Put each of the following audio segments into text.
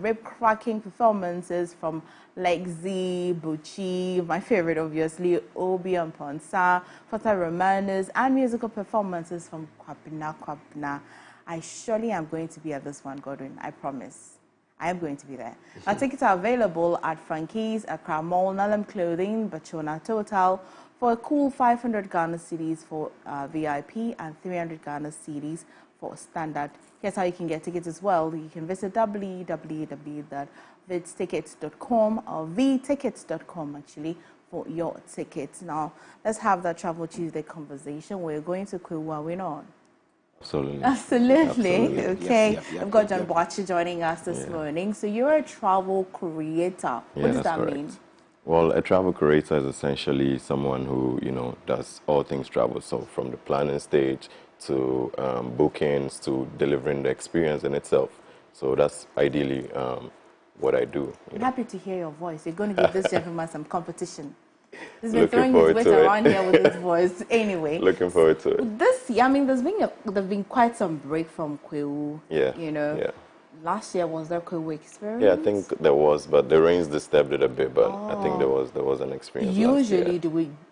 rib-cracking performances from Lexi, Bucci, my favorite obviously, Obi and Ponsa, Fata Romanos, and musical performances from Kwapina. I surely am going to be at this one, Godwin, I promise. I am going to be there. Our tickets are available at Frankie's, Accra Mall, Nalem Clothing, Bachona Total, for a cool 500 Ghana cedis for VIP and 300 Ghana cedis for standard. Here's how you can get tickets as well. You can visit www.vidstickets.com or vtickets.com actually for your tickets. Now, let's have that Travel Tuesday conversation. We're going to Kwewu, we're on. Absolutely. Absolutely. Okay. Yep. I've got John Boachi joining us this morning. So you're a travel creator. What does that mean? Well, a travel creator is essentially someone who, does all things travel. So from the planning stage to bookings to delivering the experience in itself. So that's ideally what I do. I'm happy to hear your voice. You're going to give this gentleman some competition. He's been throwing his weight around here with his voice. Anyway. Looking forward to it. This year, I mean, there's been quite some break from Kwewu. Yeah. Yeah. Last year, was there Kwewu experience? Yeah, I think there was, but the rains disturbed it a bit. But I think there was an experience. Usually, do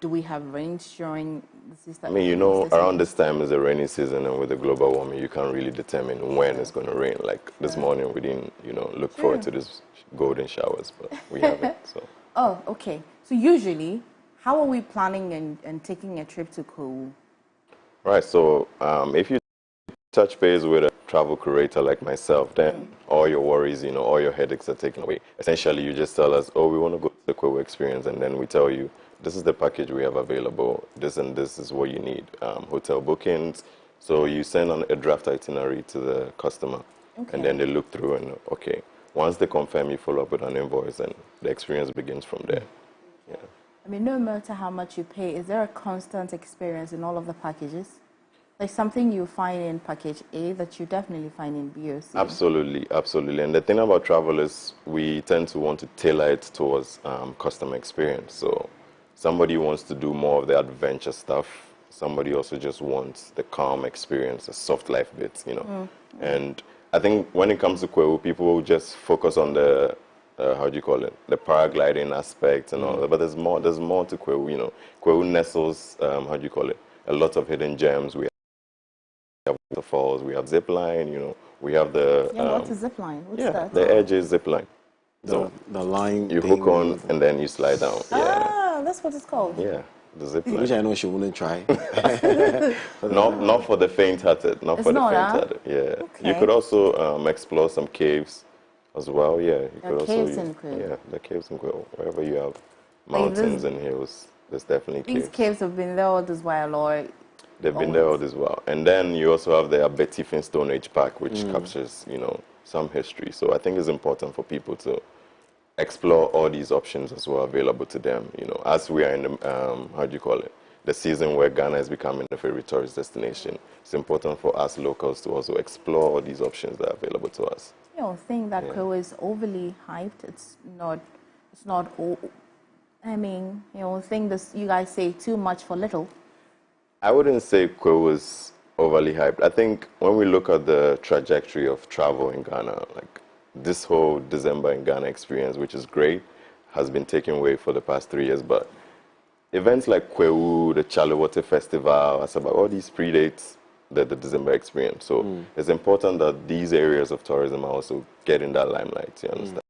we have rains during the season? I mean, around this time is the rainy season, and with the global warming, you can't really determine when it's going to rain. Like this morning, we didn't, look forward to this golden showers, but we haven't. So. Oh, okay. So usually, how are we planning and taking a trip to Kwewu? Right. So if you touch base with a travel curator like myself, then all your worries, all your headaches are taken away. Essentially, you just tell us, oh, we want to go to the Kwewu experience, and then we tell you, this is the package we have available, this and this is what you need. Hotel bookings. So you send on a draft itinerary to the customer, and then they look through and, okay, once they confirm, you follow up with an invoice, and the experience begins from there. Yeah. I mean, no matter how much you pay, is there a constant experience in all of the packages? Like something you find in package A that you definitely find in B or C? Absolutely. And the thing about travel is we tend to want to tailor it towards customer experience. So somebody wants to do more of the adventure stuff. Somebody also just wants the calm experience, the soft life bits, And I think when it comes to Kwewu, people just focus on the the paragliding aspect and all that. But there's more to Kwewu. Kwewu nestles, a lot of hidden gems. We have waterfalls, we have zip line. We have the. What's a zip line? What's that? The edge is zip line. The line you hook on and then you slide down. That's what it's called. Yeah. The zip line. Which I know she wouldn't try. not for the faint-hearted. Not for the faint-hearted. Yeah. Okay. You could also explore some caves as well. Yeah. You could caves in Kwewu. Yeah, the caves in Kwewu. Wherever you have mountains and hills, there's definitely caves. These caves have been there all this while, or they've been there all this while. And then you also have the Abetifin Stone Age Park, which captures, some history. So I think it's important for people to explore all these options as well available to them, as we are in the, the season where Ghana is becoming a favorite tourist destination. It's important for us locals to also explore all these options that are available to us. You don't think that Kwewu is overly hyped? It's not, I mean, think this, you guys say too much for little. I wouldn't say Kwewu is overly hyped. I think when we look at the trajectory of travel in Ghana, like, this whole December in Ghana experience, which is great, has been taken away for the past 3 years. But events like Kwewu, the Charlie Festival, Asaba, all these predates the December experience. So it's important that these areas of tourism are also getting that limelight, you understand?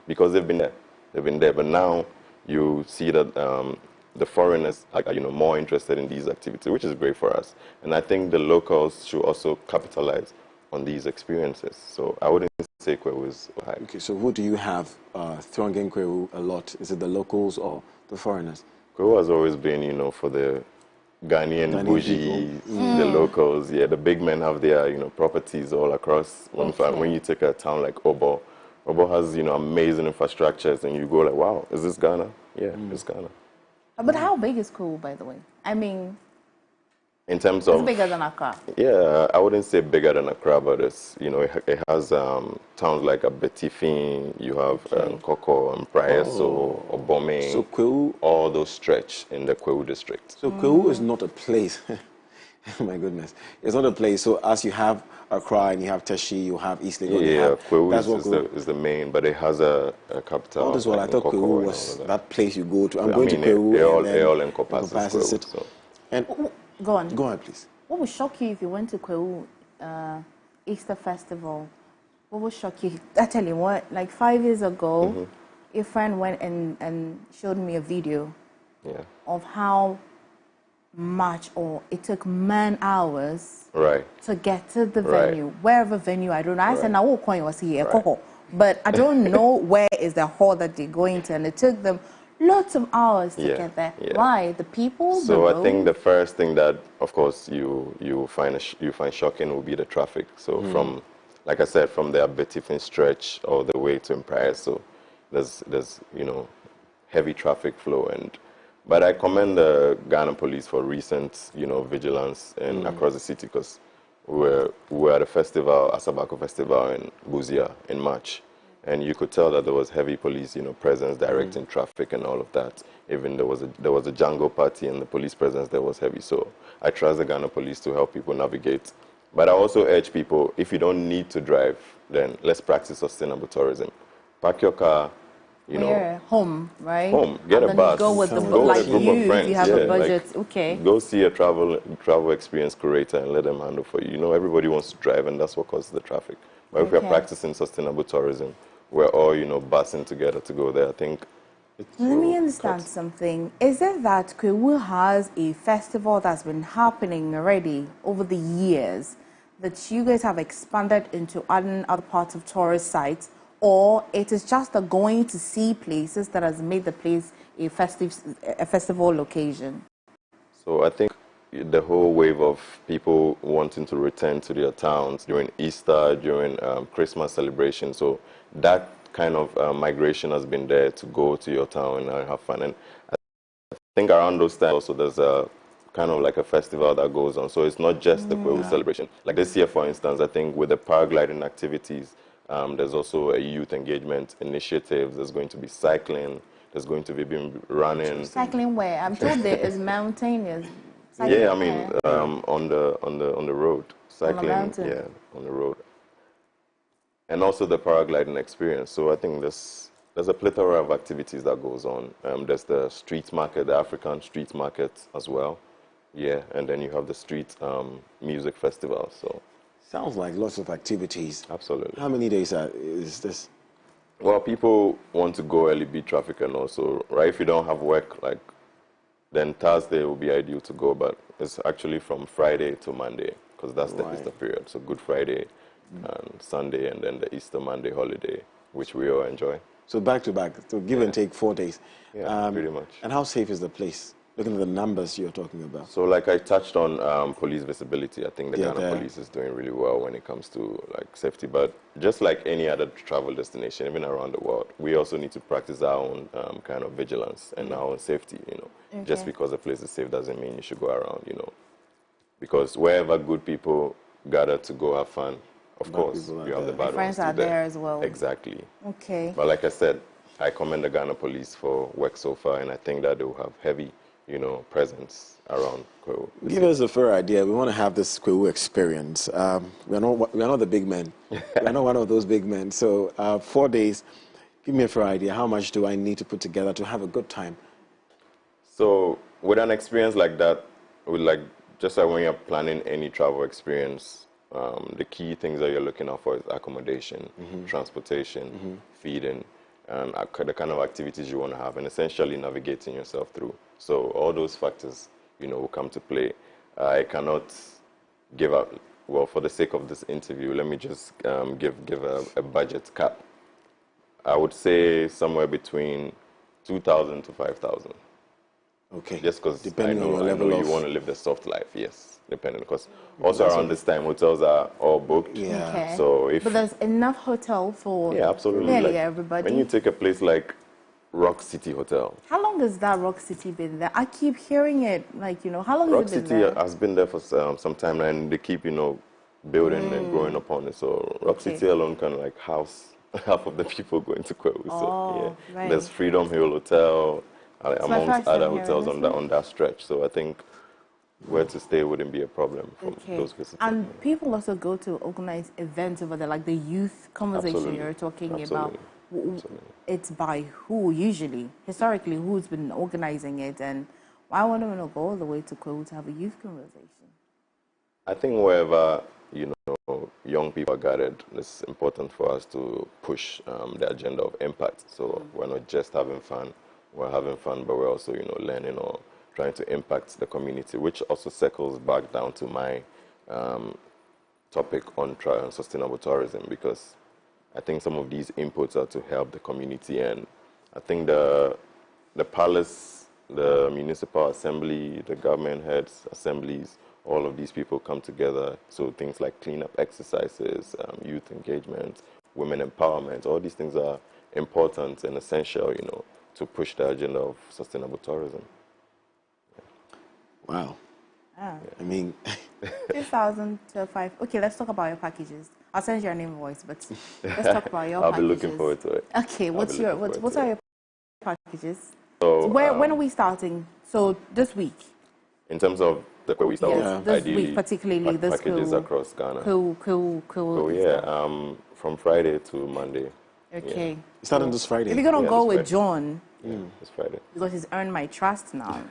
Because they've been there. But now you see that the foreigners are more interested in these activities, which is great for us. And I think the locals should also capitalize on these experiences. So I wouldn't say Kwewu is high. Okay, so who do you have thronging Kwewu a lot? Is it the locals or the foreigners? Kwewu has always been, for the Ghanaian bougie, the locals. Yeah, the big men have their, properties all across. When you take a town like Obo has, amazing infrastructures, and you go like, wow, is this Ghana? Yeah, it's Ghana. But how big is Kwewu, by the way? I mean, in terms of... It's bigger than Accra. Yeah, I wouldn't say bigger than Accra, but it's, it has towns like Abetifin, you have Koko and Praeso, Obome. So Kwewu... all those stretch in the Kwewu district. So Kwewu is not a place. My goodness. It's not a place. So as you have Accra and you have Teshi, you have East Lagos. Yeah, Kwewu that's what is the main, but it has a capital. All this while, like I thought Nkoko Kwewu and was all of that place you go to. I'm I going mean, to Kwewu, and then it all encompasses Kwewu. it. So. And Go on. go on, please. What would shock you if you went to Kwewu Easter Festival? What would shock you? I tell you what, like 5 years ago, a friend went and showed me a video of how much, or it took man hours to get to the venue, wherever venue, I don't know. I said, now what coin was here? But I don't know where is the hall that they're going to, and it took them lots of hours to get there. Why? The people. So I think the first thing that, of course, you find shocking will be the traffic. So from, like I said, from the Abetifin stretch all the way to Empire, so there's heavy traffic flow. But I commend the Ghana police for recent vigilance across the city, because we were at a festival, Asabako Festival in Buzia in March. And you could tell that there was heavy police, presence directing traffic and all of that. Even there was a Django party, and the police presence there was heavy. So I trust the Ghana police to help people navigate. But I also urge people, if you don't need to drive, then let's practice sustainable tourism. Park your car, home, right? Home, get a bus. Go with a group of friends. You have a budget, okay. Go see a travel experience curator and let them handle for you. Everybody wants to drive, and that's what causes the traffic. But if we're practicing sustainable tourism, we're all, busing together to go there. I think. Let me understand something. Is it that Kwewu has a festival that's been happening already over the years that you guys have expanded into other parts of tourist sites, or it is just the going to see places that has made the place a festival occasion? So I think the whole wave of people wanting to return to their towns during Easter, during Christmas celebration. So that kind of migration has been there to go to your town and have fun. And I think around those times also there's a kind of like a festival that goes on. So it's not just the Kwewu celebration. Like this year, for instance, I think with the paragliding activities, there's also a youth engagement initiative. There's going to be cycling. There's going to be running. Cycling where? I'm told there is mountainous. Yeah, I mean on the road. Cycling, on the road. And also the paragliding experience. So I think there's a plethora of activities that goes on. There's the street market, the African street market as well. Yeah, and then you have the street music festival. So sounds like lots of activities. Absolutely. How many days is this? Well, people want to go early, beat traffic, and also, right, if you don't have work, then Thursday will be ideal to go, but it's actually from Friday to Monday, because that's the Easter period. So Good Friday and Sunday, and then the Easter Monday holiday, which we all enjoy. So back to back, so give and take 4 days. Yeah, pretty much. And how safe is the place? Looking at the numbers you're talking about. So like I touched on police visibility, I think the Ghana police is doing really well when it comes to safety. But just like any other travel destination, even around the world, we also need to practice our own kind of vigilance and our own safety, Just because a place is safe doesn't mean you should go around, Because wherever good people gather to go have fun, of course, you have the bad ones friends are there as well. Exactly. Okay. But like I said, I commend the Ghana police for work so far, and I think that they will have heavy presence around Kwewu. Give us a fair idea. We want to have this Kwewu experience. We are not the big men. We are not one of those big men. So 4 days, give me a fair idea. How much do I need to put together to have a good time? So with an experience like that, just like when you're planning any travel experience, the key things that you're looking out for is accommodation, transportation, feeding, and the kind of activities you want to have, and essentially navigating yourself through. So all those factors, will come to play. I cannot give up. Well, for the sake of this interview, let me just give a budget cap. I would say somewhere between 2,000 to 5,000. Okay. Just because I on your know level you want to live the soft life, yes. Depending, because also around this time, hotels are all booked. Yeah. Okay. So but there's enough hotel for absolutely. nearly everybody. When you take a place like Rock City Hotel. How long has that Rock City been there? I keep hearing it, how long Rock has it been City there? has been there for some time, and they keep, building and growing upon it. So Rock City alone can house half of the people going to Kwewu. So right. There's Freedom Hill Hotel, amongst other hotels on that stretch. So I think where to stay wouldn't be a problem for those visitors. And people also go to organize events over there, like the youth conversation Absolutely. you're talking Absolutely. about. Absolutely. It's by who usually, historically, who's been organizing it, and why wouldn't we go all the way to Kwewu to have a youth conversation? I think wherever young people are gathered, it's important for us to push the agenda of impact. So we're not just having fun; we're having fun, but we're also learning or trying to impact the community, which also circles back down to my topic on sustainable tourism, because I think some of these inputs are to help the community, and I think the palace, the municipal assembly, the government heads, assemblies, all of these people come together. So things like cleanup exercises, youth engagement, women empowerment, all these things are important and essential, to push the agenda of sustainable tourism. Wow. Ah. I mean, 2,000 to 5. Okay, let's talk about your packages. I'll send you an invoice, but let's talk about your I'll packages. be looking forward to it. Okay, what are your packages? So, when are we starting? So this week. In terms of where we start, Yes, this ideally, week particularly. This packages across Ghana. Cool. So yeah, from Friday to Monday. Okay. yeah. Starting this Friday. If you're gonna go with Friday. John, This Friday. because he's earned my trust now.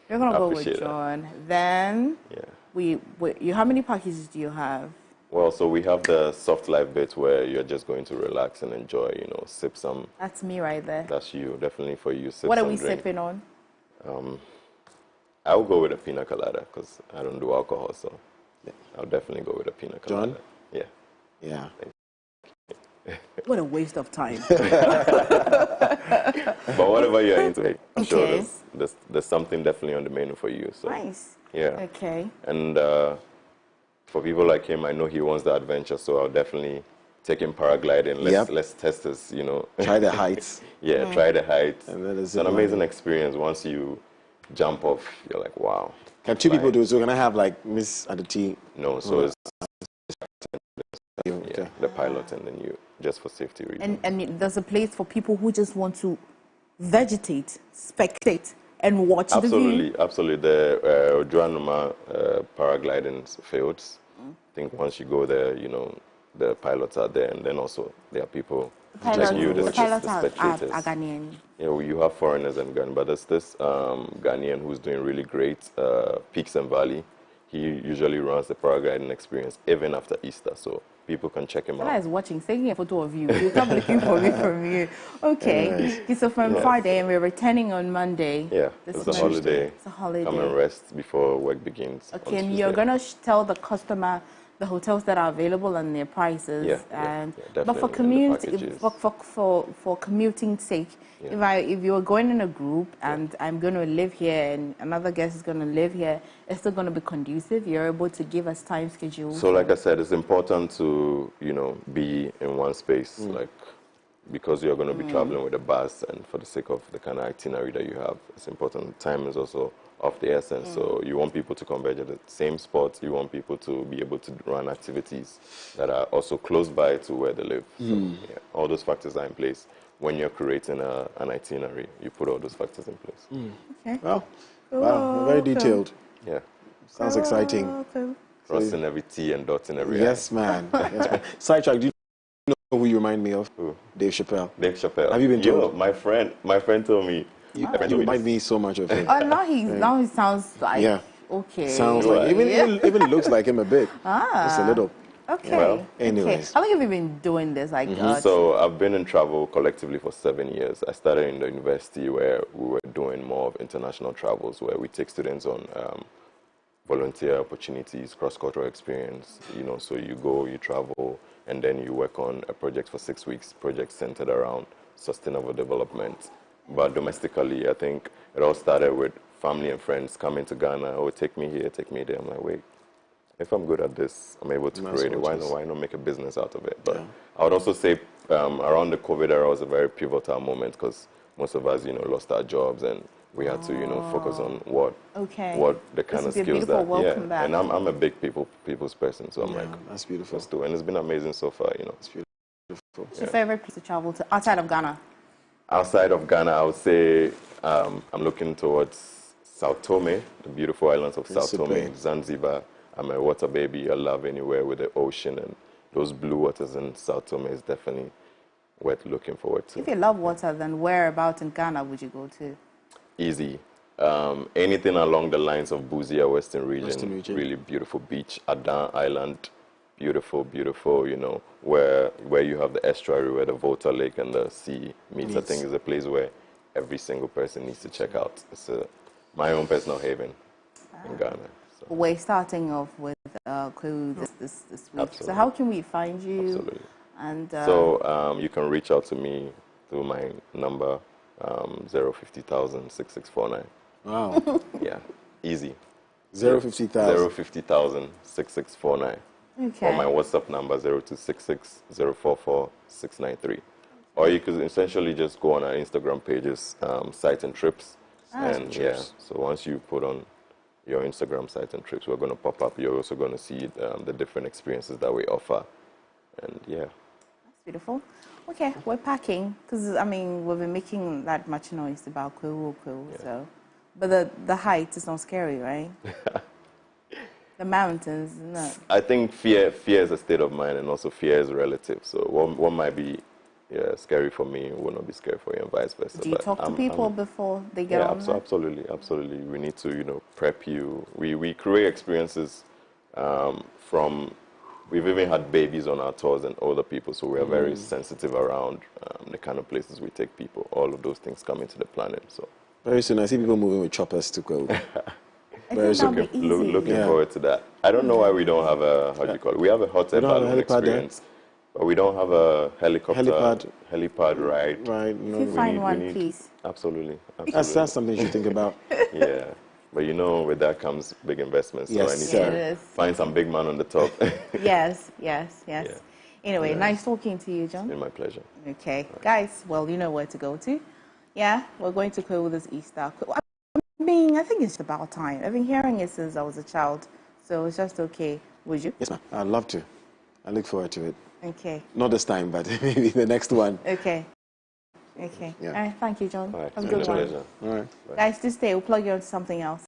You're gonna go with John. Then how many packages do you have? Well, so we have the soft life bit where you're just going to relax and enjoy, sip some. That's me right there. That's you, definitely for you. Sip What are some we drink. sipping on? I'll go with a pina colada because I don't do alcohol, so I'll definitely go with a pina colada. John? Yeah. Yeah. What a waste of time. But whatever you're into, I'm sure there's something definitely on the menu for you. So Nice. yeah. Okay. And for people like him, I know he wants the adventure, so I'll definitely take him paragliding. Let's test this, Try the heights. Yeah, try the heights. And then it's an amazing experience. Once you jump off, you're like, wow. Can two people do it? So can I have like Miss Aditi? No, so it's okay. the pilot and then you, just for safety reasons. And there's a place for people who just want to vegetate, spectate, and watch the view. Absolutely. The Ojuanuma paragliding fields. I think once you go there, the pilots are there, and then also there are people like you, the spectators. Are Ghanaian. Yeah, you have foreigners and Ghanaian, but there's this Ghanaian who's doing really great, Peaks and Valley. He usually runs the paragliding experience even after Easter, so people can check him out. I was watching, taking a photo of you. You come looking for me from you. Okay. Nice. So from Friday, and we're returning on Monday. Yeah, it's a holiday. It's a holiday. Come and rest before work begins. Okay, and you're going to tell the customer the hotels that are available and their prices. But for community, for commuting sake, if you're going in a group and I'm going to live here and another guest is going to live here, it's still going to be conducive. You're able to give us time schedule. So, like I said, it's important to be in one space, because you're going to be traveling with a bus, and for the sake of the kind of itinerary that you have, it's important. Time is also of the essence. So you want people to converge at the same spot. You want people to be able to run activities that are also close by to where they live. So, all those factors are in place. When you're creating an itinerary, you put all those factors in place. Okay. Wow, very detailed. Yeah. Sounds exciting. Crossing every T and dotting every Yes, man. Yes, man. Sidetrack, do you know who you remind me of? Who? Dave Chappelle. Dave Chappelle. Have you been told? My friend told me. You remind me so much of him. Now he sounds like okay. Sounds like even looks like him a bit. Just a little. Okay. Well, anyways. How long have you been doing this? Like, So I've been in travel collectively for 7 years. I started in the university where we were doing more of international travels, where we take students on volunteer opportunities, cross-cultural experience. So you go, you travel, and then you work on a project for 6 weeks. Project centered around sustainable development. But domestically, I think it all started with family and friends coming to Ghana. Oh, take me here, take me there. I'm like, wait, if I'm good at this, I'm able to create it. Why not make a business out of it? But I would also say around the COVID era was a very pivotal moment because most of us, lost our jobs and we had to, focus on what the kind of skills that. Back. And I'm a big people's person, so I'm like, that's beautiful. let's do it. And it's been amazing so far, It's beautiful. What's your favorite place to travel to outside of Ghana? Outside of Ghana, I would say I'm looking towards South Tome, the beautiful islands of South Principe. Tome, Zanzibar. I'm a water baby. I love anywhere with the ocean, and those blue waters in South Tome is definitely worth looking forward to. If you love water, then whereabouts in Ghana would you go to? Easy. Anything along the lines of Busia, Western region, Western region. really beautiful beach. Adan Island, beautiful, beautiful, you know, where you have the estuary where the Volta Lake and the sea meets. I think is a place where every single person needs to check out. It's my own personal haven in Ghana. So. We're starting off with Kwewu this week. Absolutely. So how can we find you? Absolutely. And So you can reach out to me through my number, 050,000 6649. Wow. Yeah, easy. 050,000. 050,000 6649. okay. Or my WhatsApp number 0266 044 693. Or you could essentially just go on our Instagram pages, Sites and Trips. And yeah, so once you put on your Instagram Sites and Trips, we're going to pop up. You're also going to see the different experiences that we offer. And yeah. That's beautiful. Okay, we're packing because I mean we've been making that much noise about Kwewu, Yeah. so, but the height is not scary, right? The mountains, no. I think fear is a state of mind, and also fear is relative. So what might be scary for me will not be scary for you, and vice versa. Do you But talk to people before they get on? Yeah, absolutely. We need to, prep you. We create experiences from. We've even had babies on our tours and older people, so we are very sensitive around the kind of places we take people. All of those things come into the planning. So Very soon, I see people moving with choppers to go. I think that'll be easy. looking forward to that. I don't know why we don't have a how do you call it? We have a hot air don't have a balloon helipad there? experience, but we don't have a helicopter Helipad. ride. Right. If you find one, please. Absolutely. That's something you should think about. Yeah. But with that comes big investments. So Yes, I need sir. It to is. find some big man on the top. Yes. Yeah. Anyway, Yeah. nice talking to you, It's John. been my pleasure. Okay, guys, well, you know where to go to. Yeah, we're going to Kwewu this Easter. I mean, I think it's about time. I've been hearing it since I was a child, so it's just okay. Would you? Yes, ma'am. I'd love to. I look forward to it. Okay. Not this time, but maybe the next one. Okay. Yeah. All right, thank you, John. All right. Have a It's been good a one. pleasure. All right. Guys, just stay. We'll plug you into something else.